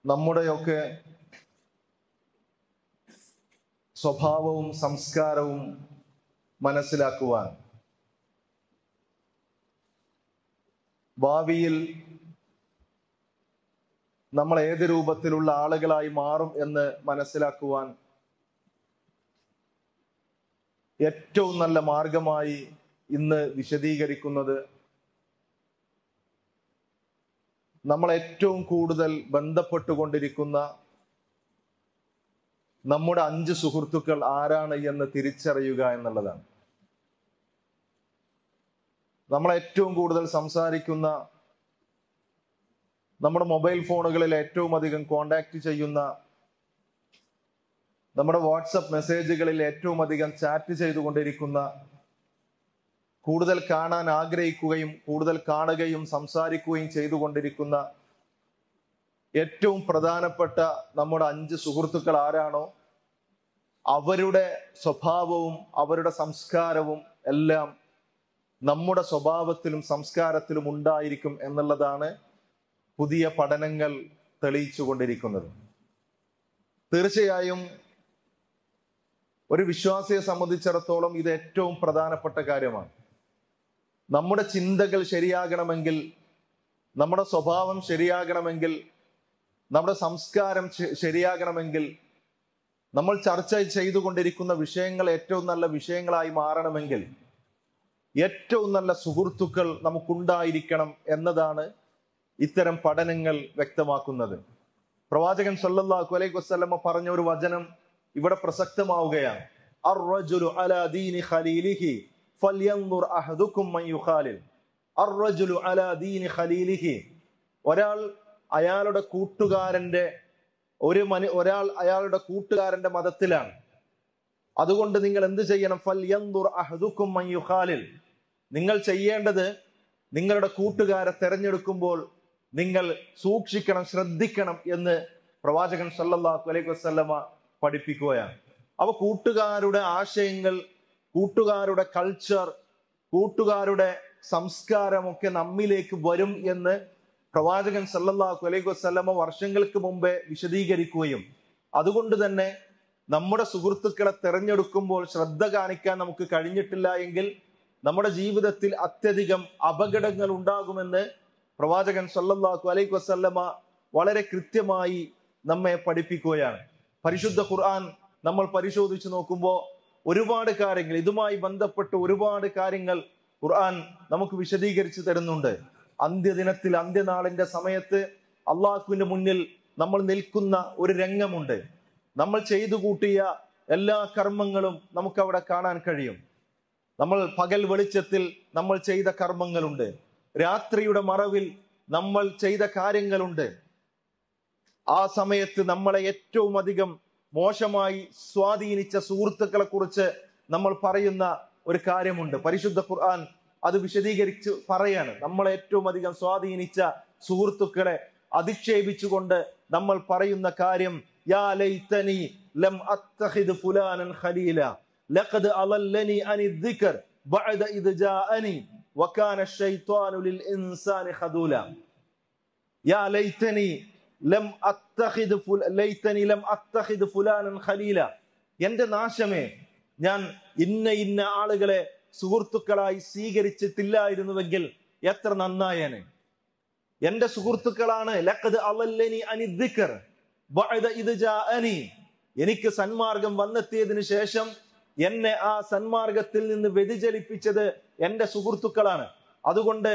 നമ്മുടെയൊക്കെ സ്വഭാവവും സംസ്കാരവും മനസ്സിലാക്കുവാൻ, ഭാവിയിൽ നമ്മൾ ഏത് രൂപത്തിലുള്ള ആളുകളായി മാറും എന്ന് മനസ്സിലാക്കുവാൻ ഏറ്റവും നല്ല മാർഗമായി ഇന്ന് വിശദീകരിക്കുന്നത് നമ്മൾ ഏറ്റവും കൂടുതൽ ബന്ധപ്പെട്ടുകൊണ്ടിരിക്കുന്ന നമ്മുടെ 5 സുഹൃത്തുക്കൾ ആരാണ് എന്ന് തിരിച്ചറിയുക എന്നുള്ളതാണ്. നമ്മൾ ഏറ്റവും കൂടുതൽ സംസാരിക്കുന്ന, നമ്മുടെ മൊബൈൽ ഫോണുകളിൽ ഏറ്റവും അധികം കോണ്ടാക്ട് ചെയ്യുന്ന, നമ്മുടെ വാട്സപ്പ് മെസ്സേജുകളിൽ ഏറ്റവും അധികം ചാറ്റ് ചെയ്തുകൊണ്ടിരിക്കുന്ന, കൂടുതൽ കാണാൻ ആഗ്രഹിക്കുകയും കൂടുതൽ കാണുകയും സംസാരിക്കുകയും ചെയ്തുകൊണ്ടിരിക്കുന്ന ഏറ്റവും പ്രധാനപ്പെട്ട നമ്മുടെ 5 സുഹൃത്തുക്കൾ ആരാണോ അവരുടെ സ്വഭാവവും അവരുടെ സംസ്കാരവും എല്ലാം നമ്മുടെ സ്വഭാവത്തിലും സംസ്കാരത്തിലും ഉണ്ടായിരിക്കും എന്നുള്ളതാണ് പുതിയ പഠനങ്ങൾ തെളിയിച്ചു കൊണ്ടിരിക്കുന്നത്. തീർച്ചയായും ഒരു വിശ്വാസിയെ സംബന്ധിച്ചിടത്തോളം ഇത് ഏറ്റവും പ്രധാനപ്പെട്ട കാര്യമാണ്. നമ്മുടെ ചിന്തകൾ ശരിയാകണമെങ്കിൽ, നമ്മുടെ സ്വഭാവം ശരിയാകണമെങ്കിൽ, നമ്മുടെ സംസ്കാരം ശരിയാകണമെങ്കിൽ, നമ്മൾ ചർച്ച ചെയ്തുകൊണ്ടിരിക്കുന്ന വിഷയങ്ങൾ ഏറ്റവും നല്ല വിഷയങ്ങളായി മാറണമെങ്കിൽ ഏറ്റവും നല്ല സുഹൃത്തുക്കൾ നമുക്കുണ്ടായിരിക്കണം എന്നതാണ് ഇത്തരം പഠനങ്ങൾ വ്യക്തമാക്കുന്നത്. പ്രവാചകൻ സല്ലല്ലാഹു അലൈഹി വസല്ലമ പറഞ്ഞ ഒരു വചനം ഇവിടെ പ്രസക്തമാവുകയാണ്. അർറജുലു അലാ ദീനി ഖലീലിഹി ഫൽയൻദുർ അഹദുക്കും മൻ യുഖാലിൽ. അർറജുലു അലാ ദീനി ഖലീലിഹി, ഒരാൾ അയാളുടെ കൂട്ടുകാരന്റെ മതത്തിലാണ്. അതുകൊണ്ട് നിങ്ങൾ എന്ത് ചെയ്യണം? ഫൽയൻദുർ അഹദുക്കും മൻ യുഖാലിൽ. നിങ്ങൾ ചെയ്യേണ്ടത്, നിങ്ങളുടെ കൂട്ടുകാരെ തെരഞ്ഞെടുക്കുമ്പോൾ നിങ്ങൾ സൂക്ഷിക്കണം, ശ്രദ്ധിക്കണം എന്ന് പ്രവാചകൻ സല്ലല്ലാഹു അലൈഹി വസല്ലമ പഠിപ്പിക്കുകയാണ്. അപ്പൊ കൂട്ടുകാരുടെ ആശയങ്ങൾ, കൂട്ടുകാരുടെ കൾച്ചർ, കൂട്ടുകാരുടെ സംസ്കാരമൊക്കെ നമ്മിലേക്ക് വരും എന്ന് പ്രവാചകൻ സല്ലല്ലാഹു അലൈഹി വസല്ലമ വർഷങ്ങൾക്ക് മുമ്പേ വിശദീകരിക്കുകയും അതുകൊണ്ട് തന്നെ നമ്മുടെ സുഹൃത്തുക്കളെ തെരഞ്ഞെടുക്കുമ്പോൾ ശ്രദ്ധ കാണിക്കാൻ നമുക്ക് കഴിഞ്ഞിട്ടില്ല എങ്കിൽ നമ്മുടെ ജീവിതത്തിൽ അത്യധികം അപകടങ്ങൾ ഉണ്ടാകുമെന്ന് പ്രവാചകൻ സല്ലല്ലാഹു അലൈഹി വസല്ലമ വളരെ കൃത്യമായി നമ്മെ പഠിപ്പിക്കുകയാണ്. പരിശുദ്ധ ഖുർആൻ നമ്മൾ പരിശോധിച്ച് നോക്കുമ്പോൾ ഒരുപാട് കാര്യങ്ങൾ, ഇതുമായി ബന്ധപ്പെട്ട് ഒരുപാട് കാര്യങ്ങൾ ഖുർആൻ നമുക്ക് വിശദീകരിച്ചു തരുന്നുണ്ട്. അന്ത്യദിനത്തിൽ, അന്ത്യനാളിന്റെ സമയത്ത് അള്ളാഹുവിന്റെ മുന്നിൽ നമ്മൾ നിൽക്കുന്ന ഒരു രംഗമുണ്ട്. നമ്മൾ ചെയ്തു കൂട്ടിയ എല്ലാ കർമ്മങ്ങളും നമുക്ക് അവിടെ കാണാൻ കഴിയും. നമ്മൾ പകൽ വെളിച്ചത്തിൽ നമ്മൾ ചെയ്ത കർമ്മങ്ങളുണ്ട്, രാത്രിയുടെ മറവിൽ നമ്മൾ ചെയ്ത കാര്യങ്ങളുണ്ട്. ആ സമയത്ത് നമ്മളെ ഏറ്റവും അധികം മോശമായി സ്വാധീനിച്ച സുഹൃത്തുക്കളെ കുറിച്ച് നമ്മൾ പറയുന്ന ഒരു കാര്യമുണ്ട്. പരിശുദ്ധ ഖുർആൻ അത് വിശദീകരിച്ച് പറയാണ്. നമ്മളെ ഏറ്റവും അധികം സ്വാധീനിച്ച സുഹൃത്തുക്കളെ അധിക്ഷേപിച്ചുകൊണ്ട് നമ്മൾ പറയുന്ന കാര്യം, യാ ലൈതനി ലം അത്തഖിദ് ഫുലാനൻ ഖലീല ലഖദ് അളല്ലനി അനി ദിക്ർ ബഅദ ഇദ് ജാഅനി വകാന അശ്ശൈത്വാനു ലിൽ ഇൻസാനി ഖദൂല. യാ ലൈതനി ലം അത്തഖിദ് ഫുലാനൻ ഖലീല. എന്റെ നാശമേ, ഞാൻ ഇന്ന ആളുകളെ സുഹൃത്തുക്കളായി സ്വീകരിച്ചിട്ടില്ലായിരുന്നുവെങ്കിൽ എത്ര നന്നായേനെ. എന്റെ സുഹൃത്തുക്കളാണ് ലഖദ് അളല്ലനി അനി ദിക്ർ ബഅദ ഇദ് ജാഅനി. എനിക്ക് സന്മാർഗം വന്നെത്തിയതിനു ശേഷം എന്നെ ആ സന്മാർഗത്തിൽ നിന്ന് വ്യതിചലിപ്പിച്ചത് എന്റെ സുഹൃത്തുക്കളാണ്. അതുകൊണ്ട്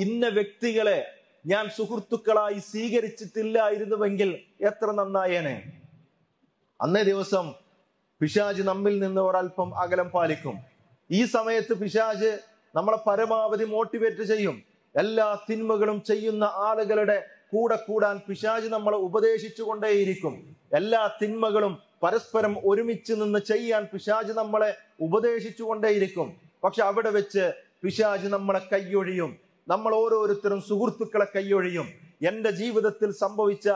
ഇന്ന വ്യക്തികളെ ഞാൻ സുഹൃത്തുക്കളായി സ്വീകരിച്ചിട്ടില്ലായിരുന്നുവെങ്കിൽ എത്ര നന്നായേനെ. അന്നേ ദിവസം പിശാച് നമ്മിൽ നിന്ന് ഒരൽപ്പം അകലം പാലിക്കും. ഈ സമയത്ത് പിശാച് നമ്മളെ പരമാവധി മോട്ടിവേറ്റ് ചെയ്യും. എല്ലാ തിന്മകളും ചെയ്യുന്ന ആളുകളുടെ കൂടെ കൂടാൻ പിശാച് നമ്മളെ ഉപദേശിച്ചു കൊണ്ടേയിരിക്കും. എല്ലാ തിന്മകളും പരസ്പരം ഒരുമിച്ച് നിന്ന് ചെയ്യാൻ പിശാച് നമ്മളെ ഉപദേശിച്ചു കൊണ്ടേയിരിക്കും. പക്ഷെ അവിടെ വെച്ച് പിശാച് നമ്മളെ കൈയൊഴിയും. നമ്മൾ ഓരോരുത്തരും സുഹൃത്തുക്കളെ കൈയൊഴിയും. എന്റെ ജീവിതത്തിൽ സംഭവിച്ച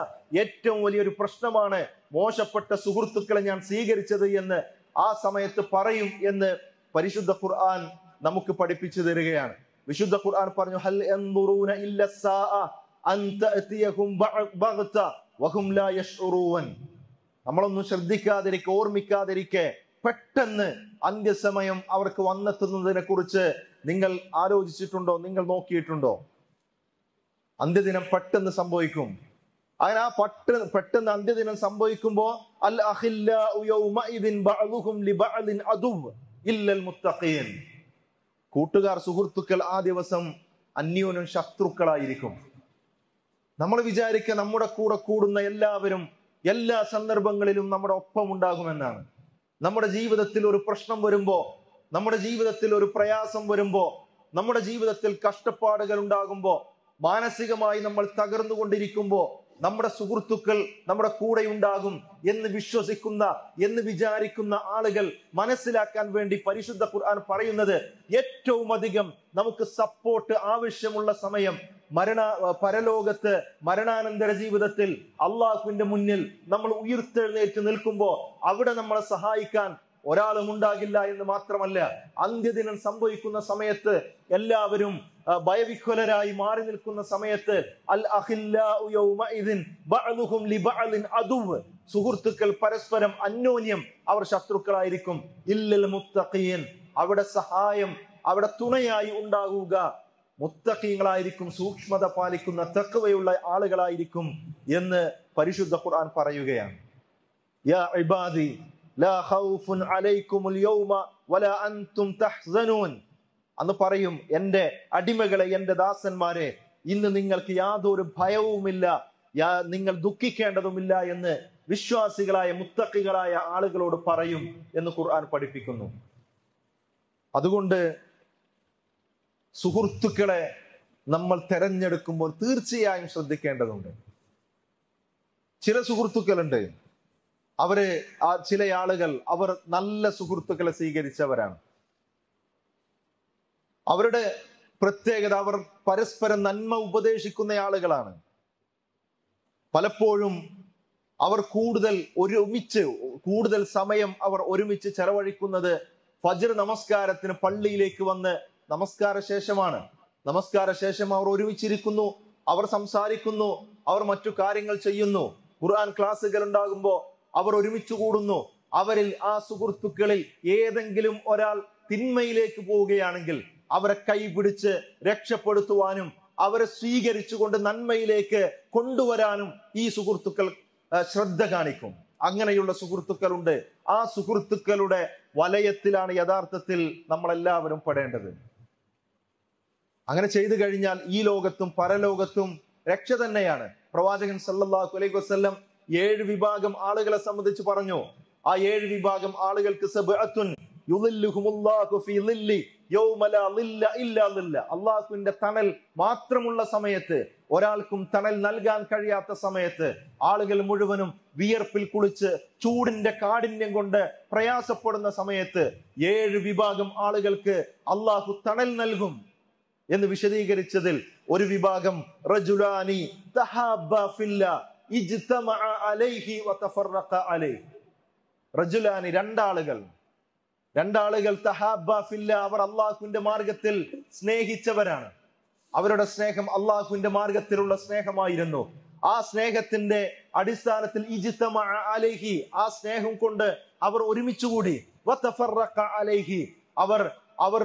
ഏറ്റവും വലിയൊരു പ്രശ്നമാണ് മോശപ്പെട്ട സുഹൃത്തുക്കളെ ഞാൻ സ്വീകരിച്ചത് എന്ന് ആ സമയത്ത് പറയും എന്ന് പരിശുദ്ധ ഖുർആൻ നമുക്ക് പഠിപ്പിച്ചു തരികയാണ്. വിശുദ്ധ ഖുർആൻ പറഞ്ഞു, ഹൽ യൻദുറൂന ഇല്ല സാഅ അൻ തഅതിയഹും ബഗ്ത വഹും ലാ യശ്ഉറൂൻ. നമ്മളൊന്നും ശ്രദ്ധിക്കാതിരിക്കെ, ഓർമ്മിക്കാതിരിക്കെ പെട്ടെന്ന് അന്ത്യസമയം അവർക്ക് വന്നെത്തുന്നതിനെ കുറിച്ച് നിങ്ങൾ ആലോചിച്ചിട്ടുണ്ടോ? നിങ്ങൾ നോക്കിയിട്ടുണ്ടോ? അന്ത്യദിനം പെട്ടെന്ന് സംഭവിക്കും. അങ്ങനെ ആ പെട്ടെന്ന് അന്ത്യദിനം സംഭവിക്കുമ്പോ അൽ അഖില്ലാഉ യൗമഇദിൻ ബഅദുഹും ലിബഅദിൻ അദുവ്വ് ഇല്ലൽ മുത്തഖീൻ. കൂട്ടുകാർ, സുഹൃത്തുക്കൾ ആ ദിവസം അന്യോന്യം ശത്രുക്കളായിരിക്കും. നമ്മൾ വിചാരിക്കുക നമ്മുടെ കൂടെ കൂടുന്ന എല്ലാവരും എല്ലാ സന്ദർഭങ്ങളിലും നമ്മുടെ ഒപ്പം ഉണ്ടാകുമെന്നാണ്. നമ്മുടെ ജീവിതത്തിൽ ഒരു പ്രശ്നം വരുമ്പോ, നമ്മുടെ ജീവിതത്തിൽ ഒരു പ്രയാസം വരുമ്പോ, നമ്മുടെ ജീവിതത്തിൽ കഷ്ടപ്പാടുകൾ ഉണ്ടാകുമ്പോ, മാനസികമായി നമ്മൾ തകർന്നുകൊണ്ടിരിക്കുമ്പോ നമ്മുടെ സുഹൃത്തുക്കൾ നമ്മുടെ കൂടെ ഉണ്ടാകും എന്ന് വിശ്വസിക്കുന്ന, എന്ന് വിചാരിക്കുന്ന ആളുകൾ മനസ്സിലാക്കാൻ വേണ്ടി പരിശുദ്ധ ഖുർആൻ പറയുന്നത്, ഏറ്റവും അധികം നമുക്ക് സപ്പോർട്ട് ആവശ്യമുള്ള സമയം പരലോകത്ത്, മരണാനന്തര ജീവിതത്തിൽ അള്ളാഹുവിന്റെ മുന്നിൽ നമ്മൾ ഉയർത്തെഴുന്നേറ്റ് നിൽക്കുമ്പോ അവിടെ നമ്മളെ സഹായിക്കാൻ ഒരാളും ഉണ്ടാകില്ല എന്ന് മാത്രമല്ല, അന്ത്യദിനം സംഭവിക്കുന്ന സമയത്ത് എല്ലാവരും ഭയവിഹ്വലരായി മാറി നിൽക്കുന്ന സമയത്ത് അൽ അഖില്ലാഉ യൗമഇദിൻ ബഅദുഹും ലിബഅദിൻ അദുവ്വ്, സുഹൃത്തുക്കൾ പരസ്പരം അന്യോന്യം അവർ ശത്രുക്കളായിരിക്കും. ഇല്ലൽ മുത്തഖീൻ, അവിടെ സഹായം, അവിടെ തുണയായി ഉണ്ടാകുക മുത്തഖീങ്ങളായിരിക്കും, സൂക്ഷ്മത പാലിക്കുന്ന തഖ്വയുള്ള ആളുകളായിരിക്കും എന്ന് പരിശുദ്ധ ഖുർആൻ പറയുകയാണ്. യാ ഇബാദി ലാ ഖൗഫുൻ അലൈക്കുമുൽ യൗമ വലാ അൻതും തഹ്സനൂൻ. അന്ന് പറയും, എന്റെ അടിമകളെ, എന്റെ ദാസന്മാരെ, ഇന്ന് നിങ്ങൾക്ക് യാതൊരു ഭയവുമില്ല, നിങ്ങൾ ദുഃഖിക്കേണ്ടതുമില്ല എന്ന് വിശ്വാസികളായ മുത്തഖികളായ ആളുകളോട് പറയും എന്ന് ഖുർആൻ പഠിപ്പിക്കുന്നു. അതുകൊണ്ട് സുഹൃത്തുക്കളെ നമ്മൾ തെരഞ്ഞെടുക്കുമ്പോൾ തീർച്ചയായും ശ്രദ്ധിക്കേണ്ടതുണ്ട്. ചില സുഹൃത്തുക്കളുണ്ട്, ചില ആളുകൾ അവർ നല്ല സുഹൃത്തുക്കളെ സ്വീകരിച്ചവരാണ്. അവരുടെ പ്രത്യേകത, അവർ പരസ്പരം നന്മ ഉപദേശിക്കുന്ന ആളുകളാണ്. പലപ്പോഴും അവർ കൂടുതൽ സമയം അവർ ഒരുമിച്ച് ചെലവഴിക്കുന്നത് ഫജ്ർ നമസ്കാരത്തിന് പള്ളിയിലേക്ക് വന്ന് നമസ്കാര ശേഷം അവർ ഒരുമിച്ചിരിക്കുന്നു, അവർ സംസാരിക്കുന്നു, അവർ മറ്റു കാര്യങ്ങൾ ചെയ്യുന്നു. ഖുർആൻ ക്ലാസ്സുകൾ ഉണ്ടാകുമ്പോൾ അവർ ഒരുമിച്ച് കൂടുന്നു. അവരിൽ, ആ സുഹൃത്തുക്കളിൽ ഏതെങ്കിലും ഒരാൾ തിന്മയിലേക്ക് പോവുകയാണെങ്കിൽ അവരെ കൈപിടിച്ച് രക്ഷപ്പെടുത്തുവാനും അവരെ സ്വീകരിച്ചുകൊണ്ട് നന്മയിലേക്ക് കൊണ്ടുവരാനും ഈ സുഹൃത്തുക്കൾ ശ്രദ്ധ കാണിക്കും. അങ്ങനെയുള്ള സുഹൃത്തുക്കളുണ്ട്. ആ സുഹൃത്തുക്കളുടെ വലയത്തിലാണ് യഥാർത്ഥത്തിൽ നമ്മളെല്ലാവരും പെടേണ്ടത്. അങ്ങനെ ചെയ്തു കഴിഞ്ഞാൽ ഈ ലോകത്തും പരലോകത്തും രക്ഷ തന്നെയാണ്. പ്രവാചകൻ സല്ലല്ലാഹു അലൈഹി വസല്ലം 7 വിഭാഗം ആളുകളെ സംബന്ധിച്ച് പറഞ്ഞു. ആ 7 വിഭാഗം ആളുകൾക്ക് സബഅത്തുൻ യുളില്ലുഹുമുല്ലാഹു ഫീ ളില്ലി യൗമ ലാ ളില്ല ഇല്ലാ ളില്ല. അല്ലാഹുവിന്റെ തണൽ മാത്രമുള്ള സമയത്ത്, ഒരാൾക്കും തണൽ നൽകാൻ കഴിയാത്ത സമയത്ത്, ആളുകൾ മുഴുവനും വിയർപ്പിൽ കുളിച്ച് ചൂടിന്റെ കാഠിന്യം കൊണ്ട് പ്രയാസപ്പെടുന്ന സമയത്ത് 7 വിഭാഗം ആളുകൾക്ക് അല്ലാഹു തണൽ നൽകും എന്ന് വിശദീകരിച്ചതിൽ ഒരു വിഭാഗം റജുലാനി തഹാബ്ബാ ഫില്ലാ ഇജ്തമഅ അലൈഹി വതഫറഖ അലൈഹി. റജുലാനി, രണ്ടാളുകൾ തഹാബ്ബാ ഫില്ലാ, അവർ അല്ലാഹുവിന്റെ മാർഗത്തിൽ സ്നേഹിച്ചവരാണ്. അവരുടെ സ്നേഹം അല്ലാഹുവിന്റെ മാർഗത്തിലുള്ള സ്നേഹമായിരുന്നു. ആ സ്നേഹത്തിന്റെ അടിസ്ഥാനത്തിൽ ഇജ്തമഅ അലൈഹി, ആ സ്നേഹം കൊണ്ട് അവർ ഒരുമിച്ചുകൂടി. വതഫറഖ അലൈഹി, അവർ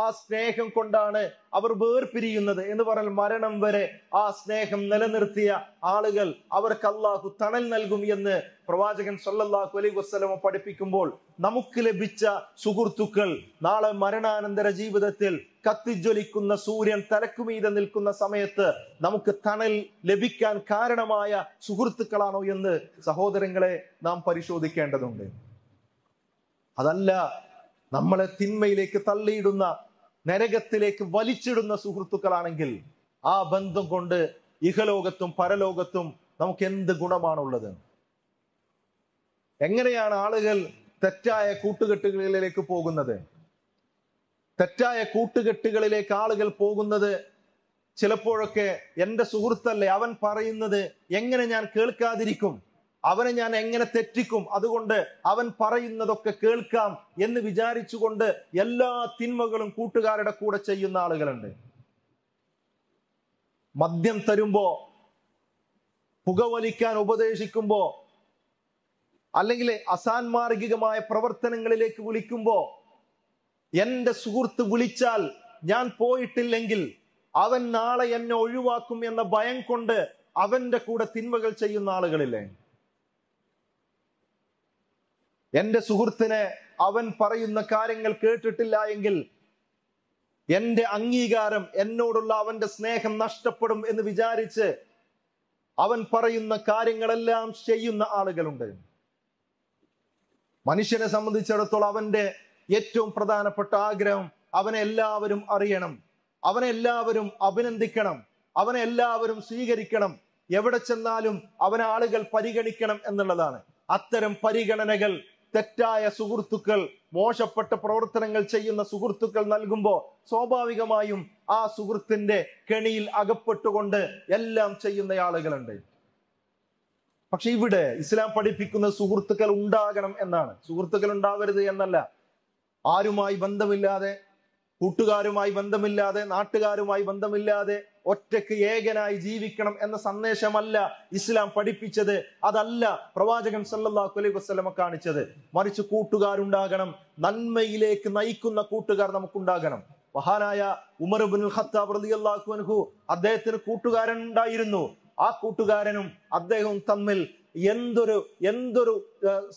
ആ സ്നേഹം കൊണ്ടാണ് അവർ വേർപിരിയുന്നത് എന്ന് പറഞ്ഞാൽ മരണം വരെ ആ സ്നേഹം നിലനിർത്തിയ ആളുകൾ, അവർക്ക് അല്ലാഹു തണൽ നൽകും എന്ന് പ്രവാചകൻ സല്ലല്ലാഹു അലൈഹി വസല്ലം പഠിപ്പിക്കുമ്പോൾ, നമുക്ക് ലഭിച്ച സുഹൃത്തുക്കൾ നാളെ മരണാനന്തര ജീവിതത്തിൽ കത്തിജ്വലിക്കുന്ന സൂര്യൻ തലക്കുമീതെ നിൽക്കുന്ന സമയത്ത് നമുക്ക് തണൽ ലഭിക്കാൻ കാരണമായ സുഹൃത്തുക്കളാണോ എന്ന് സഹോദരങ്ങളെ നാം പരിശോധിക്കേണ്ടതുണ്ട്. അതല്ല, നമ്മളെ തിന്മയിലേക്ക് തള്ളിയിടുന്ന, നരകത്തിലേക്ക് വലിച്ചിടുന്ന സുഹൃത്തുക്കളാണെങ്കിൽ ആ ബന്ധം കൊണ്ട് ഇഹലോകത്തും പരലോകത്തും നമുക്ക് എന്ത് ഗുണമാണുള്ളത്? എങ്ങനെയാണ് ആളുകൾ തെറ്റായ കൂട്ടുകെട്ടുകളിലേക്ക് പോകുന്നത്? തെറ്റായ കൂട്ടുകെട്ടുകളിലേക്ക് ആളുകൾ പോകുന്നത് ചിലപ്പോഴൊക്കെ എന്റെ സുഹൃത്തല്ലേ, അവൻ പറയുന്നത് എങ്ങനെ ഞാൻ കേൾക്കാതിരിക്കും, അവനെ ഞാൻ എങ്ങനെ തെറ്റിക്കും, അതുകൊണ്ട് അവൻ പറയുന്നതൊക്കെ കേൾക്കാം എന്ന് വിചാരിച്ചുകൊണ്ട് എല്ലാ തിന്മകളും കൂട്ടുകാരുടെ കൂടെ ചെയ്യുന്ന ആളുകളുണ്ട്. മദ്യം തരുമ്പോ പുകവലിക്കാൻ ഉപദേശിക്കുമ്പോ, അല്ലെങ്കിൽ അസാൻമാർഗികമായ പ്രവർത്തനങ്ങളിലേക്ക് വിളിക്കുമ്പോ, എന്റെ സുഹൃത്ത് വിളിച്ചാൽ ഞാൻ പോയിട്ടില്ലെങ്കിൽ അവൻ നാളെ എന്നെ ഒഴിവാക്കും എന്ന ഭയം കൊണ്ട് അവന്റെ കൂടെ തിന്മകൾ ചെയ്യുന്ന ആളുകളില്ലേ? എന്റെ സുഹൃത്തിനെ അവൻ പറയുന്ന കാര്യങ്ങൾ കേട്ടിട്ടില്ല എങ്കിൽ എന്റെ അംഗീകാരം, എന്നോടുള്ള അവന്റെ സ്നേഹം നഷ്ടപ്പെടും എന്ന് വിചാരിച്ച് അവൻ പറയുന്ന കാര്യങ്ങളെല്ലാം ചെയ്യുന്ന ആളുകളുണ്ട്. മനുഷ്യനെ സംബന്ധിച്ചിടത്തോളം അവന്റെ ഏറ്റവും പ്രധാനപ്പെട്ട ആഗ്രഹം അവനെ എല്ലാവരും അറിയണം, അവനെ എല്ലാവരും അഭിനന്ദിക്കണം, അവനെ എല്ലാവരും സ്വീകരിക്കണം, എവിടെ ചെന്നാലും അവനെ ആളുകൾ പരിഗണിക്കണം എന്നുള്ളതാണ്. അത്തരം പരിഗണനകൾ തെറ്റായ സുഹൃത്തുക്കൾ, മോശപ്പെട്ട പ്രവർത്തനങ്ങൾ ചെയ്യുന്ന സുഹൃത്തുക്കൾ നൽകുമ്പോൾ സ്വാഭാവികമായും ആ സുഹൃത്തിന്റെ കെണിയിൽ അകപ്പെട്ടുകൊണ്ട് എല്ലാം ചെയ്യുന്ന ആളുകളുണ്ട്. പക്ഷെ ഇവിടെ ഇസ്ലാം പഠിപ്പിക്കുന്ന സുഹൃത്തുക്കൾ ഉണ്ടാകണം എന്നാണ്. സുഹൃത്തുക്കൾ ഉണ്ടാവരുത് എന്നല്ല. ആരുമായി ബന്ധമില്ലാതെ, കൂട്ടുകാരുമായി ബന്ധമില്ലാതെ, നാട്ടുകാരുമായി ബന്ധമില്ലാതെ ഒറ്റയ്ക്ക് ഏകനായി ജീവിക്കണം എന്ന സന്ദേശമല്ല ഇസ്ലാം പഠിപ്പിച്ചത്. അതല്ല പ്രവാചകൻ സല്ലല്ലാഹു അലൈഹി വസല്ലമ കാണിച്ചത്. മറിച്ച് കൂട്ടുകാരുണ്ടാകണം, നന്മയിലേക്ക് നയിക്കുന്ന കൂട്ടുകാർ നമുക്കുണ്ടാകണം. മഹാനായ ഉമർ ഇബ്നുൽ ഖത്താബ് റളിയല്ലാഹു അൻഹു, അദ്ദേഹത്തിന് കൂട്ടുകാരൻ ഉണ്ടായിരുന്നു. ആ കൂട്ടുകാരനും അദ്ദേഹവും തമ്മിൽ എന്തൊരു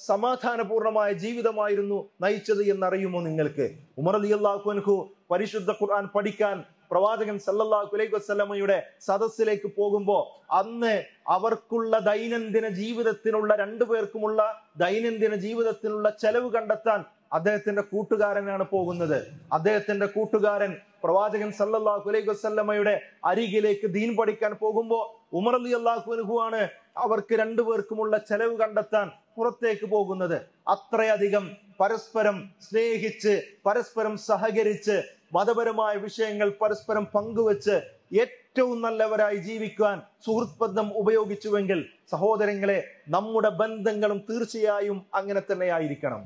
സമാധാനപൂർണമായ ജീവിതമായിരുന്നു നയിച്ചത് എന്നറിയുമോ നിങ്ങൾക്ക്? ഉമർ റളിയല്ലാഹു അൻഹു പരിശുദ്ധ ഖുർആൻ പഠിക്കാൻ പ്രവാചകൻ സല്ലല്ലാഹു അലൈഹി വസല്ലമയുടെ സദസ്സിലേക്ക് പോകുമ്പോ അന്ന് അവർക്കുള്ള ദൈനംദിന ജീവിതത്തിനുള്ള, രണ്ടുപേർക്കുമുള്ള ദൈനംദിന ജീവിതത്തിനുള്ള ചെലവ് കണ്ടെത്താൻ അദ്ദേഹത്തിന്റെ കൂട്ടുകാരനാണ് പോകുന്നത്. അദ്ദേഹത്തിന്റെ കൂട്ടുകാരൻ പ്രവാചകൻ സല്ലല്ലാഹു അലൈഹി വസല്ലമയുടെ അരികിലേക്ക് ദീൻ പഠിക്കാൻ പോകുമ്പോ ഉമർ റളിയല്ലാഹു അൻഹു ആണ് അവർക്ക് രണ്ടുപേർക്കുമുള്ള ചെലവ് കണ്ടെത്താൻ പുറത്തേക്ക് പോകുന്നത്. അത്രയധികം പരസ്പരം സ്നേഹിച്ച്, പരസ്പരം സഹകരിച്ച്, മതപരമായ വിഷയങ്ങൾ പരസ്പരം പങ്കുവെച്ച് ഏറ്റവും നല്ലവരായി ജീവിക്കാൻ സുഹൃത്ത് ബന്ധം ഉപയോഗിച്ചുവെങ്കിൽ സഹോദരങ്ങളെ, നമ്മുടെ ബന്ധങ്ങളും തീർച്ചയായും അങ്ങനെ തന്നെ ആയിരിക്കണം.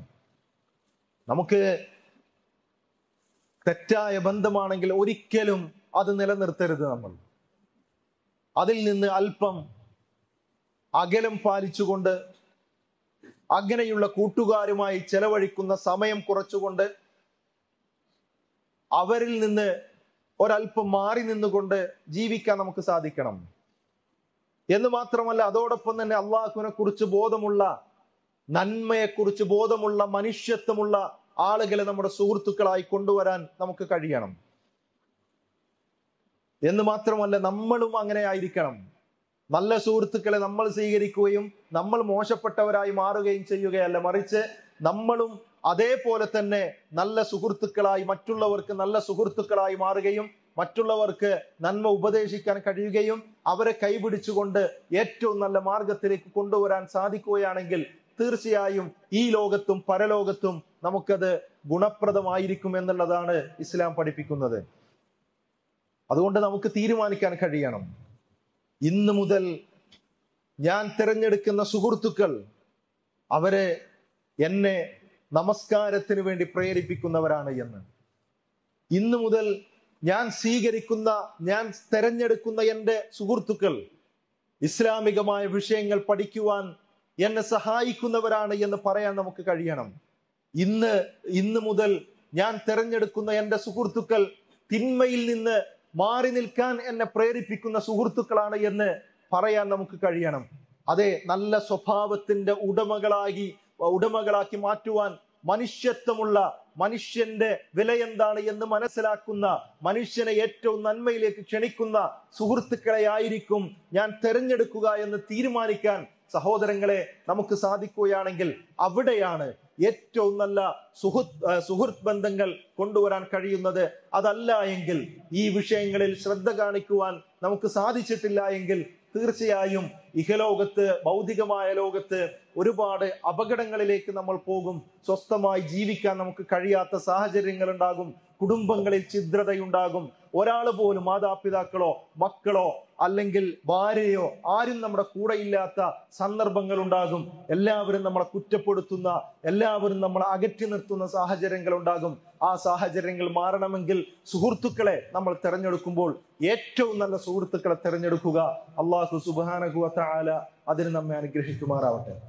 നമുക്ക് തെറ്റായ ബന്ധമാണെങ്കിൽ ഒരിക്കലും അത് നിലനിർത്തരുത്. നമ്മൾ അതിൽ നിന്ന് അല്പം അകലം പാലിച്ചുകൊണ്ട്, അങ്ങനെയുള്ള കൂട്ടുകാരുമായി ചെലവഴിക്കുന്ന സമയം കുറച്ചുകൊണ്ട്, അവരിൽ നിന്ന് ഒരല്പം മാറി നിന്നുകൊണ്ട് ജീവിക്കാൻ നമുക്ക് സാധിക്കണം. എന്ന് മാത്രമല്ല, അതോടൊപ്പം തന്നെ അള്ളാഹുവിനെ കുറിച്ച് ബോധമുള്ള, നന്മയെക്കുറിച്ച് ബോധമുള്ള, മനുഷ്യത്വമുള്ള ആളുകളെ നമ്മുടെ സുഹൃത്തുക്കളായി കൊണ്ടുവരാൻ നമുക്ക് കഴിയണം. എന്ന് മാത്രമല്ല, നമ്മളും അങ്ങനെ ആയിരിക്കണം. നല്ല സുഹൃത്തുക്കളെ നമ്മൾ സ്വീകരിക്കുകയും നമ്മൾ മോശപ്പെട്ടവരായി മാറുകയും ചെയ്യുകയല്ല, മറിച്ച് നമ്മളും അതേപോലെ തന്നെ നല്ല സുഹൃത്തുക്കളായി, മറ്റുള്ളവർക്ക് നല്ല സുഹൃത്തുക്കളായി മാറുകയും മറ്റുള്ളവർക്ക് നന്മ ഉപദേശിക്കാൻ കഴിയുകയും അവരെ കൈപിടിച്ചുകൊണ്ട് ഏറ്റവും നല്ല മാർഗത്തിലേക്ക് കൊണ്ടുവരാൻ സാധിക്കുകയാണെങ്കിൽ തീർച്ചയായും ഈ ലോകത്തും പരലോകത്തും നമുക്കത് ഗുണപ്രദമായിരിക്കും എന്നുള്ളതാണ് ഇസ്ലാം പഠിപ്പിക്കുന്നത്. അതുകൊണ്ട് നമുക്ക് തീരുമാനിക്കാൻ കഴിയണം, ഇന്ന് മുതൽ ഞാൻ തിരഞ്ഞെടുക്കുന്ന സുഹൃത്തുക്കൾ അവരെ എന്നെ നമസ്കാരത്തിന് വേണ്ടി പ്രേരിപ്പിക്കുന്നവരാണ് എന്ന്. ഇന്നു മുതൽ ഞാൻ തിരഞ്ഞെടുക്കുന്ന എൻ്റെ സുഹൃത്തുക്കൾ ഇസ്ലാമികമായ വിഷയങ്ങൾ പഠിക്കുവാൻ എന്നെ സഹായിക്കുന്നവരാണ് എന്ന് പറയാൻ നമുക്ക് കഴിയണം. ഇന്ന് മുതൽ ഞാൻ തിരഞ്ഞെടുക്കുന്ന എൻ്റെ സുഹൃത്തുക്കൾ തിന്മയിൽ നിന്ന് മാറി നിൽക്കാൻ എന്നെ പ്രേരിപ്പിക്കുന്ന സുഹൃത്തുക്കളാണ് എന്ന് പറയാൻ നമുക്ക് കഴിയണം. അതെ, നല്ല സ്വഭാവത്തിന്റെ ഉടമകളാക്കി മാറ്റുവാൻ, മനുഷ്യത്വമുള്ള, മനുഷ്യന്റെ വില എന്താണ് എന്ന് മനസ്സിലാക്കുന്ന, മനുഷ്യനെ ഏറ്റവും നന്മയിലേക്ക് ക്ഷണിക്കുന്ന സുഹൃത്തുക്കളെ ആയിരിക്കും ഞാൻ തിരഞ്ഞെടുക്കുക എന്ന് തീരുമാനിക്കാൻ സഹോദരങ്ങളെ നമുക്ക് സാധിക്കുകയാണെങ്കിൽ അവിടെയാണ് ഏറ്റവും നല്ല സുഹൃത്ത് ബന്ധങ്ങൾ കൊണ്ടുവരാൻ കഴിയുന്നത്. അതല്ല എങ്കിൽ, ഈ വിഷയങ്ങളിൽ ശ്രദ്ധ കാണിക്കുവാൻ നമുക്ക് സാധിച്ചിട്ടില്ല എങ്കിൽ തീർച്ചയായും ഇഹലോകത്ത്, ഭൗതികമായ ലോകത്ത് ഒരുപാട് അപകടങ്ങളിലേക്ക് നമ്മൾ പോകും. സ്വസ്ഥമായി ജീവിക്കാൻ നമുക്ക് കഴിയാത്ത സാഹചര്യങ്ങൾ ഉണ്ടാകും. കുടുംബങ്ങളിൽ ഛിദ്രതയുണ്ടാകും. ഒരാൾ പോലും, മാതാപിതാക്കളോ മക്കളോ അല്ലെങ്കിൽ ഭാര്യയോ ആരും നമ്മുടെ കൂടെ ഇല്ലാത്ത സന്ദർഭങ്ങൾ ഉണ്ടാകും. എല്ലാവരും നമ്മളെ കുറ്റപ്പെടുത്തുന്ന, എല്ലാവരും നമ്മളെ അകറ്റി നിർത്തുന്ന സാഹചര്യങ്ങൾ ഉണ്ടാകും. ആ സാഹചര്യങ്ങൾ മാറണമെങ്കിൽ സുഹൃത്തുക്കളെ നമ്മൾ തെരഞ്ഞെടുക്കുമ്പോൾ ഏറ്റവും നല്ല സുഹൃത്തുക്കളെ തെരഞ്ഞെടുക്കുക. അല്ലാഹു സുബ്ഹാനഹു വ തആല അതിന് നമ്മെ അനുഗ്രഹിക്കുമാറാവട്ടെ.